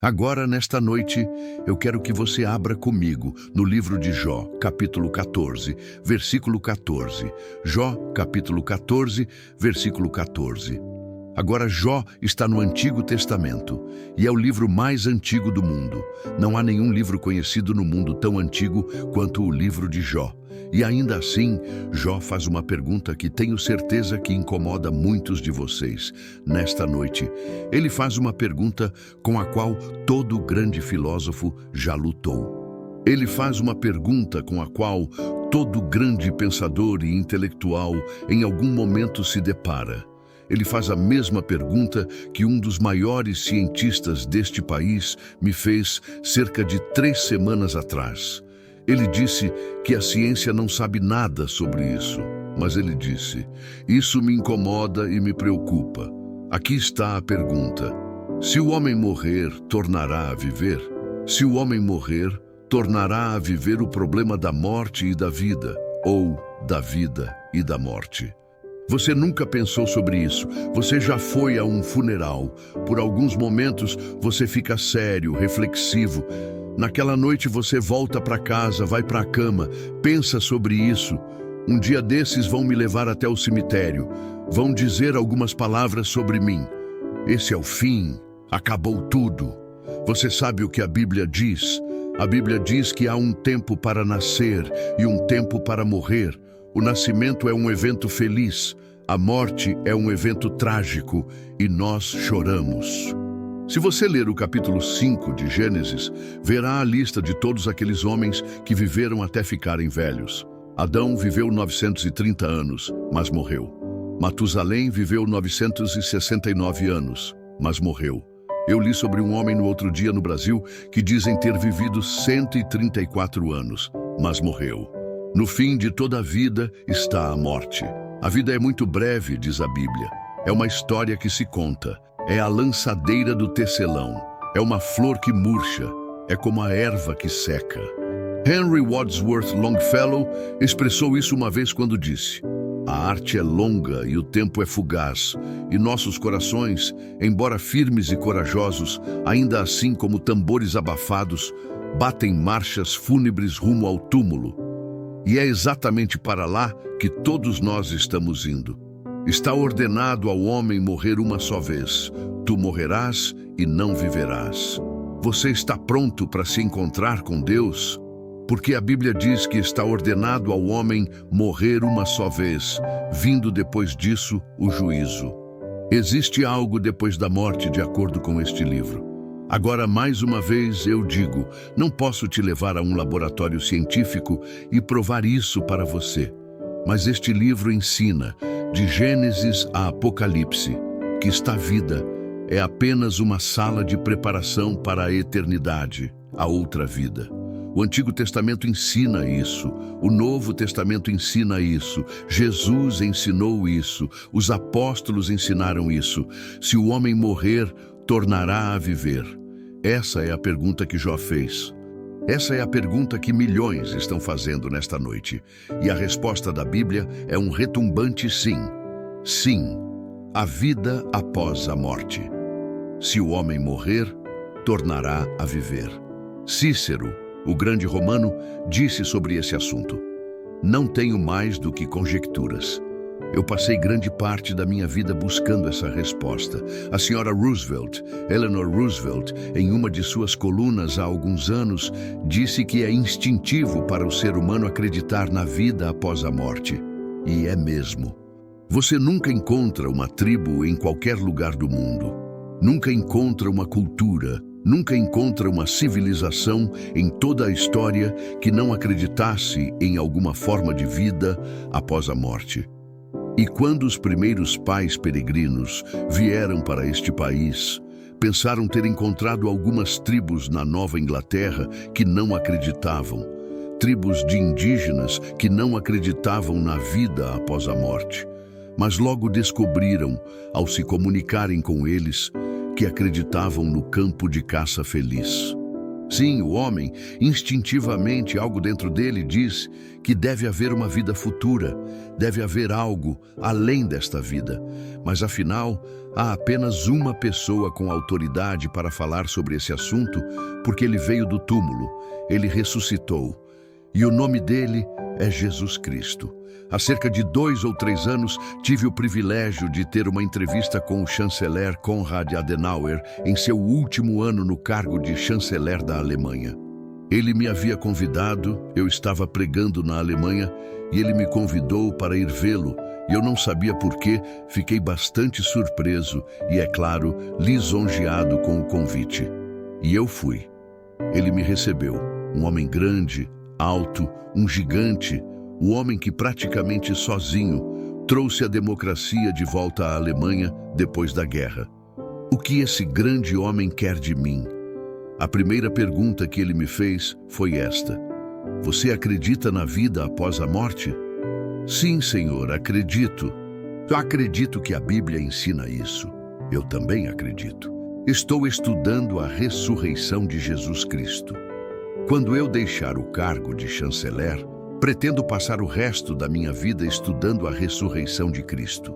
Agora, nesta noite, eu quero que você abra comigo no livro de Jó, capítulo 14, versículo 14. Jó, capítulo 14, versículo 14. Agora, Jó está no Antigo Testamento e é o livro mais antigo do mundo. Não há nenhum livro conhecido no mundo tão antigo quanto o livro de Jó. E ainda assim, Jó faz uma pergunta que tenho certeza que incomoda muitos de vocês nesta noite. Ele faz uma pergunta com a qual todo grande filósofo já lutou. Ele faz uma pergunta com a qual todo grande pensador e intelectual em algum momento se depara. Ele faz a mesma pergunta que um dos maiores cientistas deste país me fez cerca de 3 semanas atrás. Ele disse que a ciência não sabe nada sobre isso, mas ele disse: "Isso me incomoda e me preocupa." Aqui está a pergunta: se o homem morrer, tornará a viver? Se o homem morrer, tornará a viver o problema da morte e da vida, ou da vida e da morte? Você nunca pensou sobre isso. Você já foi a um funeral. Por alguns momentos você fica sério, reflexivo. Naquela noite você volta para casa, vai para a cama, pensa sobre isso. Um dia desses vão me levar até o cemitério. Vão dizer algumas palavras sobre mim. Esse é o fim. Acabou tudo. Você sabe o que a Bíblia diz? A Bíblia diz que há um tempo para nascer e um tempo para morrer. O nascimento é um evento feliz, a morte é um evento trágico e nós choramos. Se você ler o capítulo 5 de Gênesis, verá a lista de todos aqueles homens que viveram até ficarem velhos. Adão viveu 930 anos, mas morreu. Matusalém viveu 969 anos, mas morreu. Eu li sobre um homem no outro dia no Brasil que dizem ter vivido 134 anos, mas morreu. No fim de toda a vida está a morte. A vida é muito breve, diz a Bíblia. É uma história que se conta. É a lançadeira do tecelão. É uma flor que murcha. É como a erva que seca. Henry Wadsworth Longfellow expressou isso uma vez quando disse: "A arte é longa e o tempo é fugaz, e nossos corações, embora firmes e corajosos, ainda assim como tambores abafados, batem marchas fúnebres rumo ao túmulo." E é exatamente para lá que todos nós estamos indo. Está ordenado ao homem morrer uma só vez. Tu morrerás e não viverás. Você está pronto para se encontrar com Deus? Porque a Bíblia diz que está ordenado ao homem morrer uma só vez, vindo depois disso o juízo. Existe algo depois da morte, de acordo com este livro. Agora, mais uma vez, eu digo, não posso te levar a um laboratório científico e provar isso para você. Mas este livro ensina, de Gênesis a Apocalipse, que esta vida é apenas uma sala de preparação para a eternidade, a outra vida. O Antigo Testamento ensina isso, o Novo Testamento ensina isso, Jesus ensinou isso, os apóstolos ensinaram isso. Se o homem morrer, tornará a viver. Essa é a pergunta que Jó fez. Essa é a pergunta que milhões estão fazendo nesta noite. E a resposta da Bíblia é um retumbante sim. Sim, a vida após a morte. Se o homem morrer, tornará a viver. Cícero, o grande romano, disse sobre esse assunto: "Não tenho mais do que conjecturas." Eu passei grande parte da minha vida buscando essa resposta. A senhora Roosevelt, Eleanor Roosevelt, em uma de suas colunas há alguns anos, disse que é instintivo para o ser humano acreditar na vida após a morte. E é mesmo. Você nunca encontra uma tribo em qualquer lugar do mundo. Nunca encontra uma cultura, nunca encontra uma civilização em toda a história que não acreditasse em alguma forma de vida após a morte. E quando os primeiros pais peregrinos vieram para este país, pensaram ter encontrado algumas tribos na Nova Inglaterra que não acreditavam, tribos de indígenas que não acreditavam na vida após a morte. Mas logo descobriram, ao se comunicarem com eles, que acreditavam no campo de caça feliz. Sim, o homem, instintivamente, algo dentro dele diz que deve haver uma vida futura, deve haver algo além desta vida. Mas afinal, há apenas uma pessoa com autoridade para falar sobre esse assunto, porque ele veio do túmulo, ele ressuscitou. E o nome dele é Jesus Cristo. Há cerca de 2 ou 3 anos, tive o privilégio de ter uma entrevista com o chanceler Konrad Adenauer em seu último ano no cargo de chanceler da Alemanha. Ele me havia convidado, eu estava pregando na Alemanha, e ele me convidou para ir vê-lo, e eu não sabia por quê, fiquei bastante surpreso e, é claro, lisonjeado com o convite. E eu fui. Ele me recebeu, um homem grande, alto, um gigante, o homem que praticamente sozinho trouxe a democracia de volta à Alemanha depois da guerra. O que esse grande homem quer de mim? A primeira pergunta que ele me fez foi esta: você acredita na vida após a morte? Sim, Senhor, acredito. Eu acredito que a Bíblia ensina isso. Eu também acredito. Estou estudando a ressurreição de Jesus Cristo. Quando eu deixar o cargo de chanceler, pretendo passar o resto da minha vida estudando a ressurreição de Cristo.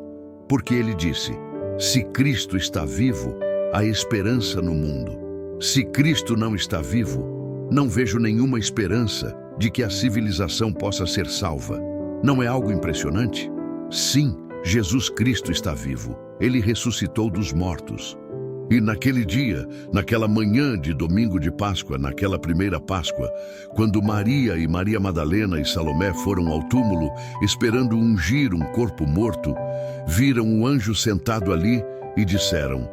Porque ele disse: se Cristo está vivo, há esperança no mundo. Se Cristo não está vivo, não vejo nenhuma esperança de que a civilização possa ser salva. Não é algo impressionante? Sim, Jesus Cristo está vivo. Ele ressuscitou dos mortos. E naquele dia, naquela manhã de domingo de Páscoa, naquela primeira Páscoa, quando Maria e Maria Madalena e Salomé foram ao túmulo, esperando ungir um corpo morto, viram um anjo sentado ali e disseram: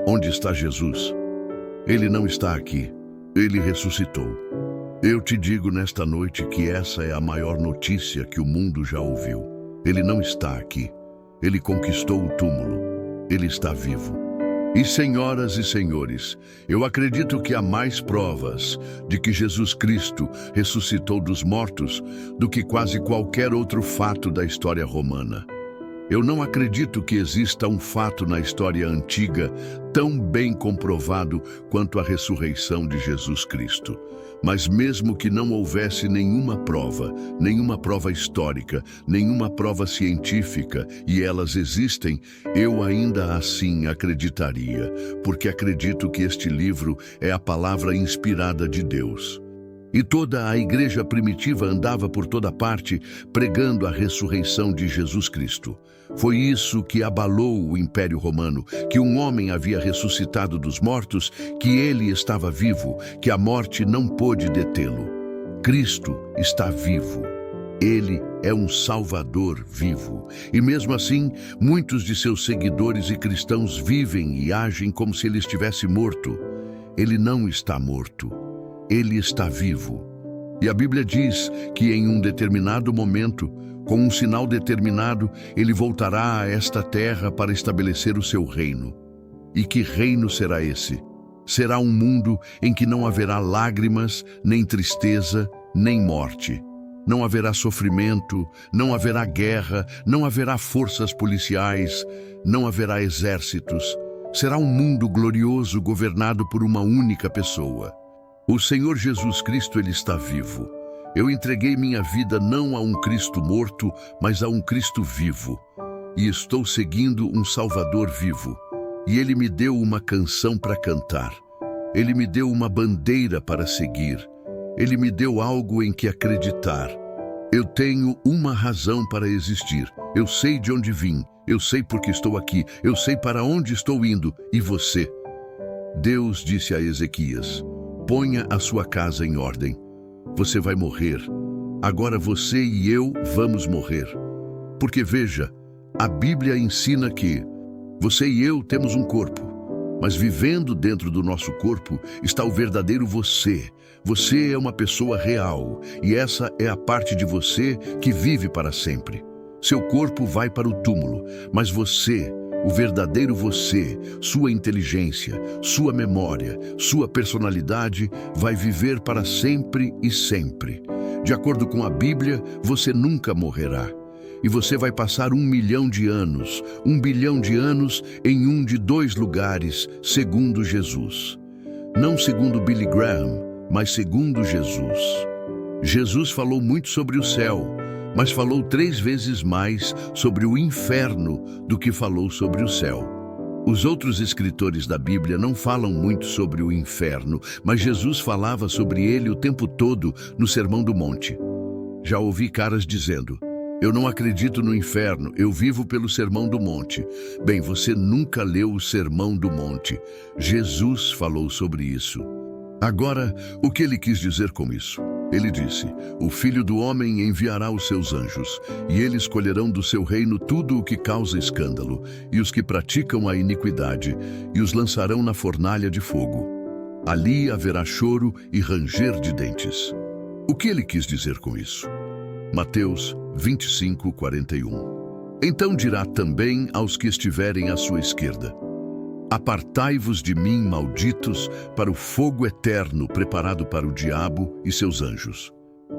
onde está Jesus? Ele não está aqui, ele ressuscitou. Eu te digo nesta noite que essa é a maior notícia que o mundo já ouviu. Ele não está aqui, ele conquistou o túmulo, ele está vivo. E senhoras e senhores, eu acredito que há mais provas de que Jesus Cristo ressuscitou dos mortos do que quase qualquer outro fato da história romana. Eu não acredito que exista um fato na história antiga tão bem comprovado quanto a ressurreição de Jesus Cristo. Mas mesmo que não houvesse nenhuma prova histórica, nenhuma prova científica, e elas existem, eu ainda assim acreditaria, porque acredito que este livro é a palavra inspirada de Deus. E toda a igreja primitiva andava por toda parte pregando a ressurreição de Jesus Cristo. Foi isso que abalou o Império Romano, que um homem havia ressuscitado dos mortos, que ele estava vivo, que a morte não pôde detê-lo. Cristo está vivo. Ele é um Salvador vivo. E mesmo assim, muitos de seus seguidores e cristãos vivem e agem como se ele estivesse morto. Ele não está morto. Ele está vivo. E a Bíblia diz que em um determinado momento, com um sinal determinado, ele voltará a esta terra para estabelecer o seu reino. E que reino será esse? Será um mundo em que não haverá lágrimas, nem tristeza, nem morte. Não haverá sofrimento, não haverá guerra, não haverá forças policiais, não haverá exércitos. Será um mundo glorioso governado por uma única pessoa. O Senhor Jesus Cristo, ele está vivo. Eu entreguei minha vida não a um Cristo morto, mas a um Cristo vivo. E estou seguindo um Salvador vivo. E ele me deu uma canção para cantar. Ele me deu uma bandeira para seguir. Ele me deu algo em que acreditar. Eu tenho uma razão para existir. Eu sei de onde vim. Eu sei porque estou aqui. Eu sei para onde estou indo. E você? Deus disse a Ezequias: ponha a sua casa em ordem. Você vai morrer. Agora você e eu vamos morrer. Porque veja, a Bíblia ensina que você e eu temos um corpo, mas vivendo dentro do nosso corpo está o verdadeiro você. Você é uma pessoa real e essa é a parte de você que vive para sempre. Seu corpo vai para o túmulo, mas você, o verdadeiro você, sua inteligência, sua memória, sua personalidade vai viver para sempre e sempre. De acordo com a Bíblia, você nunca morrerá. E você vai passar 1 milhão de anos, 1 bilhão de anos em um de 2 lugares, segundo Jesus. Não segundo Billy Graham, mas segundo Jesus. Jesus falou muito sobre o céu, mas falou 3 vezes mais sobre o inferno do que falou sobre o céu. Os outros escritores da Bíblia não falam muito sobre o inferno, mas Jesus falava sobre ele o tempo todo no Sermão do Monte. Já ouvi caras dizendo: eu não acredito no inferno, eu vivo pelo Sermão do Monte. Bem, você nunca leu o Sermão do Monte. Jesus falou sobre isso. Agora, o que ele quis dizer com isso? Ele disse: o Filho do Homem enviará os seus anjos, e eles colherão do seu reino tudo o que causa escândalo, e os que praticam a iniquidade, e os lançarão na fornalha de fogo. Ali haverá choro e ranger de dentes. O que ele quis dizer com isso? Mateus 25:41. Então dirá também aos que estiverem à sua esquerda: apartai-vos de mim, malditos, para o fogo eterno preparado para o diabo e seus anjos.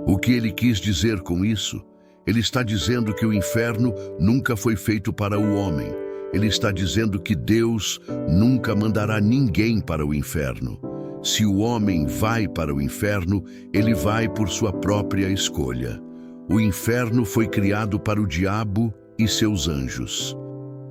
O que ele quis dizer com isso? Ele está dizendo que o inferno nunca foi feito para o homem. Ele está dizendo que Deus nunca mandará ninguém para o inferno. Se o homem vai para o inferno, ele vai por sua própria escolha. O inferno foi criado para o diabo e seus anjos.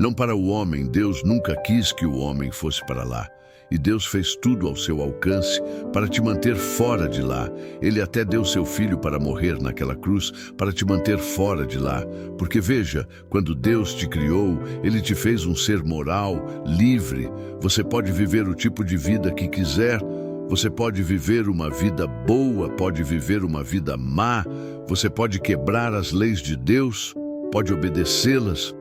Não para o homem. Deus nunca quis que o homem fosse para lá. E Deus fez tudo ao seu alcance para te manter fora de lá. Ele até deu seu filho para morrer naquela cruz para te manter fora de lá. Porque veja, quando Deus te criou, Ele te fez um ser moral, livre. Você pode viver o tipo de vida que quiser. Você pode viver uma vida boa, pode viver uma vida má. Você pode quebrar as leis de Deus, pode obedecê-las.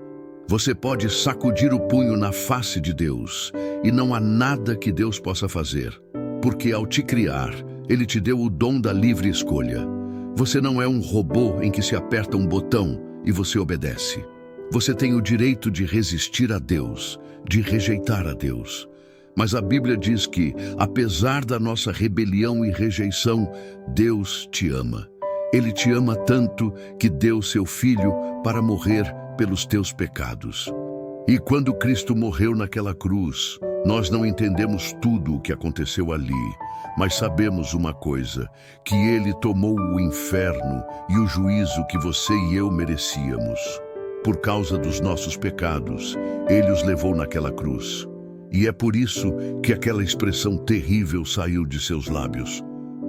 Você pode sacudir o punho na face de Deus, e não há nada que Deus possa fazer, porque ao te criar, Ele te deu o dom da livre escolha. Você não é um robô em que se aperta um botão e você obedece. Você tem o direito de resistir a Deus, de rejeitar a Deus. Mas a Bíblia diz que, apesar da nossa rebelião e rejeição, Deus te ama. Ele te ama tanto que deu seu Filho para morrer pelos teus pecados. E quando Cristo morreu naquela cruz, nós não entendemos tudo o que aconteceu ali, mas sabemos uma coisa, que Ele tomou o inferno e o juízo que você e eu merecíamos. Por causa dos nossos pecados, Ele os levou naquela cruz. E é por isso que aquela expressão terrível saiu de seus lábios.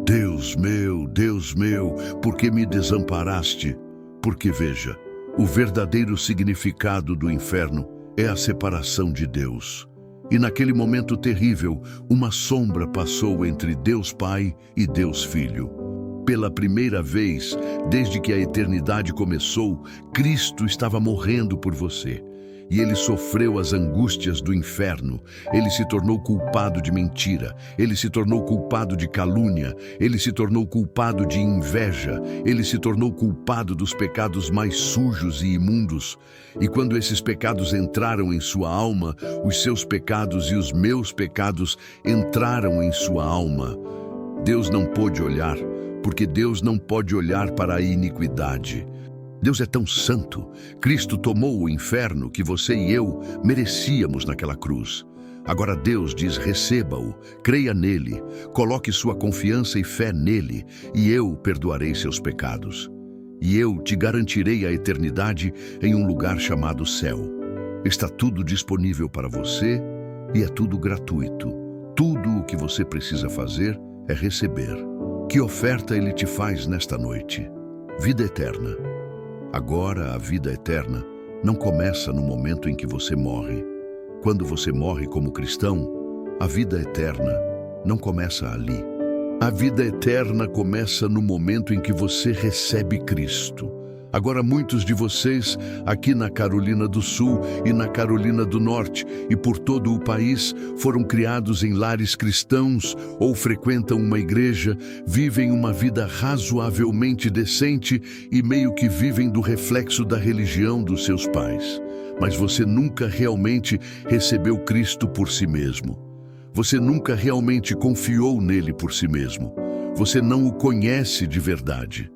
Deus meu, por que me desamparaste? Porque veja, o verdadeiro significado do inferno é a separação de Deus. E naquele momento terrível, uma sombra passou entre Deus Pai e Deus Filho. Pela primeira vez, desde que a eternidade começou, Cristo estava morrendo por você. E ele sofreu as angústias do inferno. Ele se tornou culpado de mentira. Ele se tornou culpado de calúnia. Ele se tornou culpado de inveja. Ele se tornou culpado dos pecados mais sujos e imundos. E quando esses pecados entraram em sua alma, os seus pecados e os meus pecados entraram em sua alma. Deus não pôde olhar, porque Deus não pode olhar para a iniquidade. Deus é tão santo. Cristo tomou o inferno que você e eu merecíamos naquela cruz. Agora Deus diz: receba-o, creia nele, coloque sua confiança e fé nele, e eu perdoarei seus pecados. E eu te garantirei a eternidade em um lugar chamado céu. Está tudo disponível para você e é tudo gratuito. Tudo o que você precisa fazer é receber. Que oferta ele te faz nesta noite? Vida eterna. Agora, a vida eterna não começa no momento em que você morre. Quando você morre como cristão, a vida eterna não começa ali. A vida eterna começa no momento em que você recebe Cristo. Agora, muitos de vocês, aqui na Carolina do Sul e na Carolina do Norte e por todo o país, foram criados em lares cristãos ou frequentam uma igreja, vivem uma vida razoavelmente decente e meio que vivem do reflexo da religião dos seus pais. Mas você nunca realmente recebeu Cristo por si mesmo. Você nunca realmente confiou nele por si mesmo. Você não o conhece de verdade.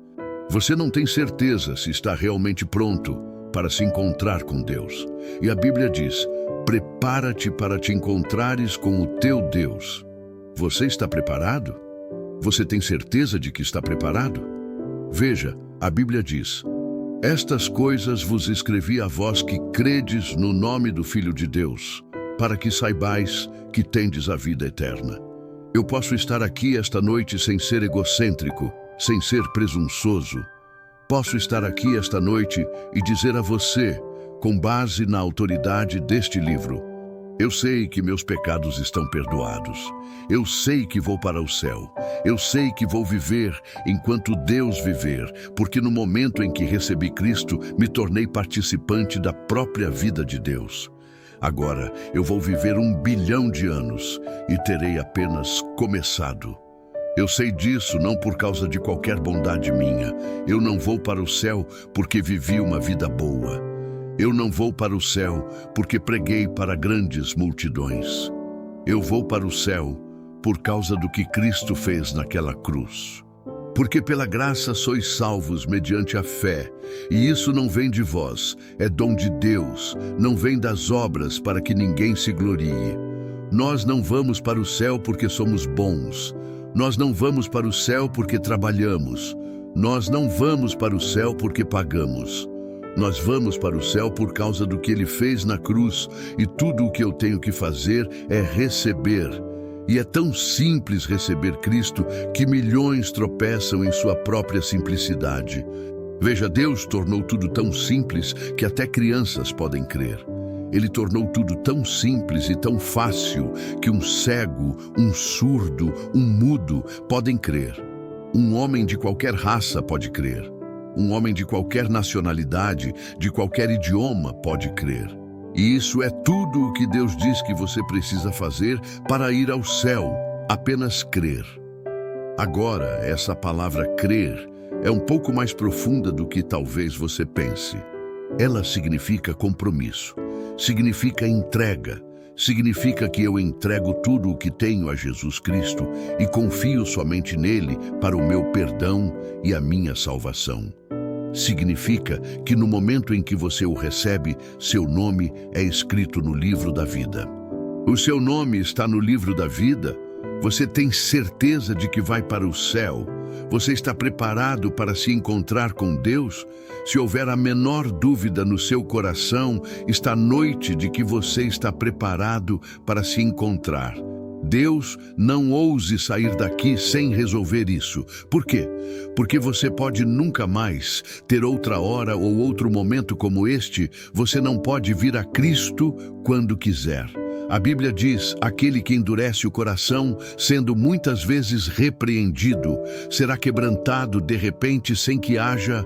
Você não tem certeza se está realmente pronto para se encontrar com Deus. E a Bíblia diz: prepara-te para te encontrares com o teu Deus. Você está preparado? Você tem certeza de que está preparado? Veja, a Bíblia diz: estas coisas vos escrevi a vós que credes no nome do Filho de Deus, para que saibais que tendes a vida eterna. Eu posso estar aqui esta noite sem ser egocêntrico, sem ser presunçoso. Posso estar aqui esta noite e dizer a você, com base na autoridade deste livro: eu sei que meus pecados estão perdoados. Eu sei que vou para o céu. Eu sei que vou viver enquanto Deus viver, porque no momento em que recebi Cristo, me tornei participante da própria vida de Deus. Agora, eu vou viver 1 bilhão de anos e terei apenas começado. Eu sei disso não por causa de qualquer bondade minha. Eu não vou para o céu porque vivi uma vida boa. Eu não vou para o céu porque preguei para grandes multidões. Eu vou para o céu por causa do que Cristo fez naquela cruz. Porque pela graça sois salvos mediante a fé, e isso não vem de vós, é dom de Deus, não vem das obras para que ninguém se glorie. Nós não vamos para o céu porque somos bons. Nós não vamos para o céu porque trabalhamos. Nós não vamos para o céu porque pagamos. Nós vamos para o céu por causa do que Ele fez na cruz, e tudo o que eu tenho que fazer é receber. E é tão simples receber Cristo que milhões tropeçam em sua própria simplicidade. Veja, Deus tornou tudo tão simples que até crianças podem crer. Ele tornou tudo tão simples e tão fácil que um cego, um surdo, um mudo podem crer. Um homem de qualquer raça pode crer. Um homem de qualquer nacionalidade, de qualquer idioma pode crer. E isso é tudo o que Deus diz que você precisa fazer para ir ao céu, apenas crer. Agora, essa palavra crer é um pouco mais profunda do que talvez você pense. Ela significa compromisso, significa entrega, significa que eu entrego tudo o que tenho a Jesus Cristo e confio somente nele para o meu perdão e a minha salvação. Significa que no momento em que você o recebe, seu nome é escrito no livro da vida. O seu nome está no livro da vida? Você tem certeza de que vai para o céu? Você está preparado para se encontrar com Deus? Se houver a menor dúvida no seu coração, está a noite de que você está preparado para se encontrar. Deus, não ouse sair daqui sem resolver isso. Por quê? Porque você pode nunca mais ter outra hora ou outro momento como este. Você não pode vir a Cristo quando quiser. A Bíblia diz: aquele que endurece o coração, sendo muitas vezes repreendido, será quebrantado de repente sem que haja.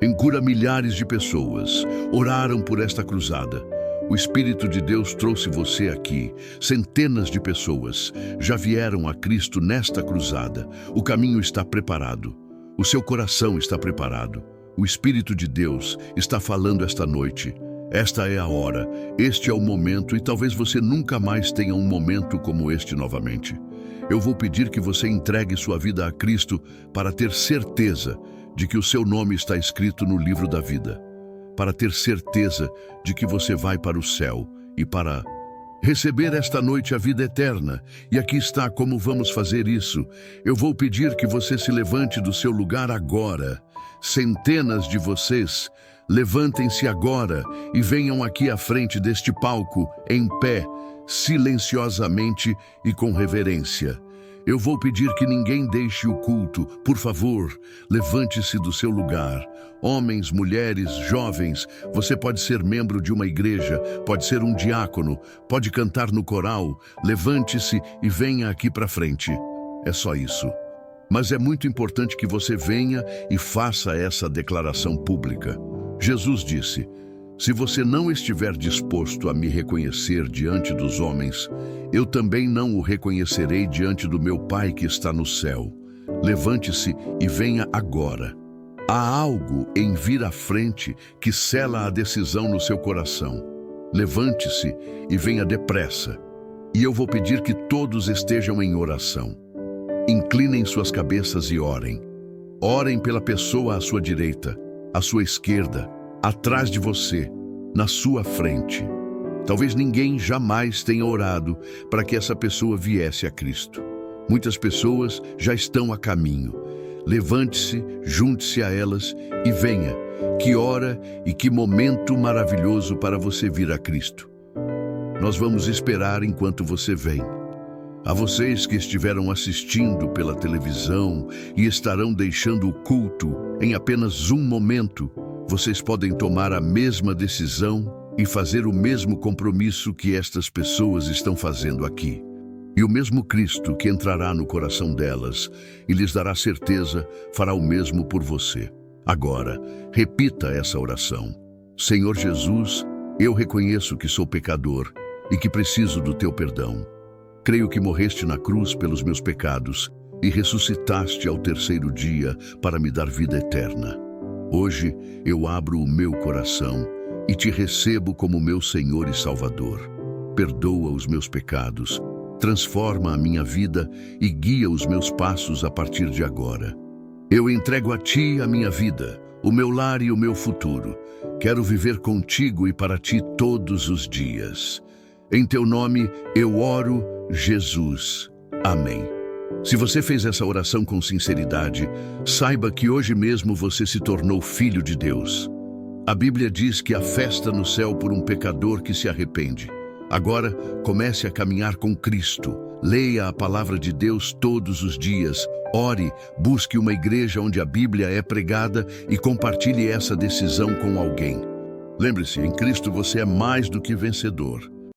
Em cura, milhares de pessoas oraram por esta cruzada. O Espírito de Deus trouxe você aqui. Centenas de pessoas já vieram a Cristo nesta cruzada. O caminho está preparado. O seu coração está preparado. O Espírito de Deus está falando esta noite. Esta é a hora, este é o momento, e talvez você nunca mais tenha um momento como este novamente. Eu vou pedir que você entregue sua vida a Cristo para ter certeza de que o seu nome está escrito no livro da vida. Para ter certeza de que você vai para o céu e para receber esta noite a vida eterna. E aqui está como vamos fazer isso. Eu vou pedir que você se levante do seu lugar agora. Centenas de vocês, levantem-se agora e venham aqui à frente deste palco, em pé, silenciosamente e com reverência. Eu vou pedir que ninguém deixe o culto. Por favor, levante-se do seu lugar. Homens, mulheres, jovens, você pode ser membro de uma igreja, pode ser um diácono, pode cantar no coral. Levante-se e venha aqui para frente. É só isso. Mas é muito importante que você venha e faça essa declaração pública. Jesus disse: se você não estiver disposto a me reconhecer diante dos homens, eu também não o reconhecerei diante do meu Pai que está no céu. Levante-se e venha agora. Há algo em vir à frente que sela a decisão no seu coração. Levante-se e venha depressa. E eu vou pedir que todos estejam em oração. Inclinem suas cabeças e orem. Orem pela pessoa à sua direita, à sua esquerda, atrás de você, na sua frente. Talvez ninguém jamais tenha orado para que essa pessoa viesse a Cristo. Muitas pessoas já estão a caminho. Levante-se, junte-se a elas e venha. Que hora e que momento maravilhoso para você vir a Cristo. Nós vamos esperar enquanto você vem. A vocês que estiveram assistindo pela televisão e estarão deixando o culto em apenas um momento, vocês podem tomar a mesma decisão e fazer o mesmo compromisso que estas pessoas estão fazendo aqui. E o mesmo Cristo que entrará no coração delas e lhes dará certeza, fará o mesmo por você. Agora, repita essa oração. Senhor Jesus, eu reconheço que sou pecador e que preciso do teu perdão. Creio que morreste na cruz pelos meus pecados e ressuscitaste ao terceiro dia para me dar vida eterna. Hoje eu abro o meu coração e te recebo como meu Senhor e Salvador. Perdoa os meus pecados, transforma a minha vida e guia os meus passos a partir de agora. Eu entrego a ti a minha vida, o meu lar e o meu futuro. Quero viver contigo e para ti todos os dias. Em teu nome eu oro, Jesus. Amém. Se você fez essa oração com sinceridade, saiba que hoje mesmo você se tornou filho de Deus. A Bíblia diz que há festa no céu por um pecador que se arrepende. Agora, comece a caminhar com Cristo. Leia a palavra de Deus todos os dias. Ore, busque uma igreja onde a Bíblia é pregada e compartilhe essa decisão com alguém. Lembre-se, em Cristo você é mais do que vencedor.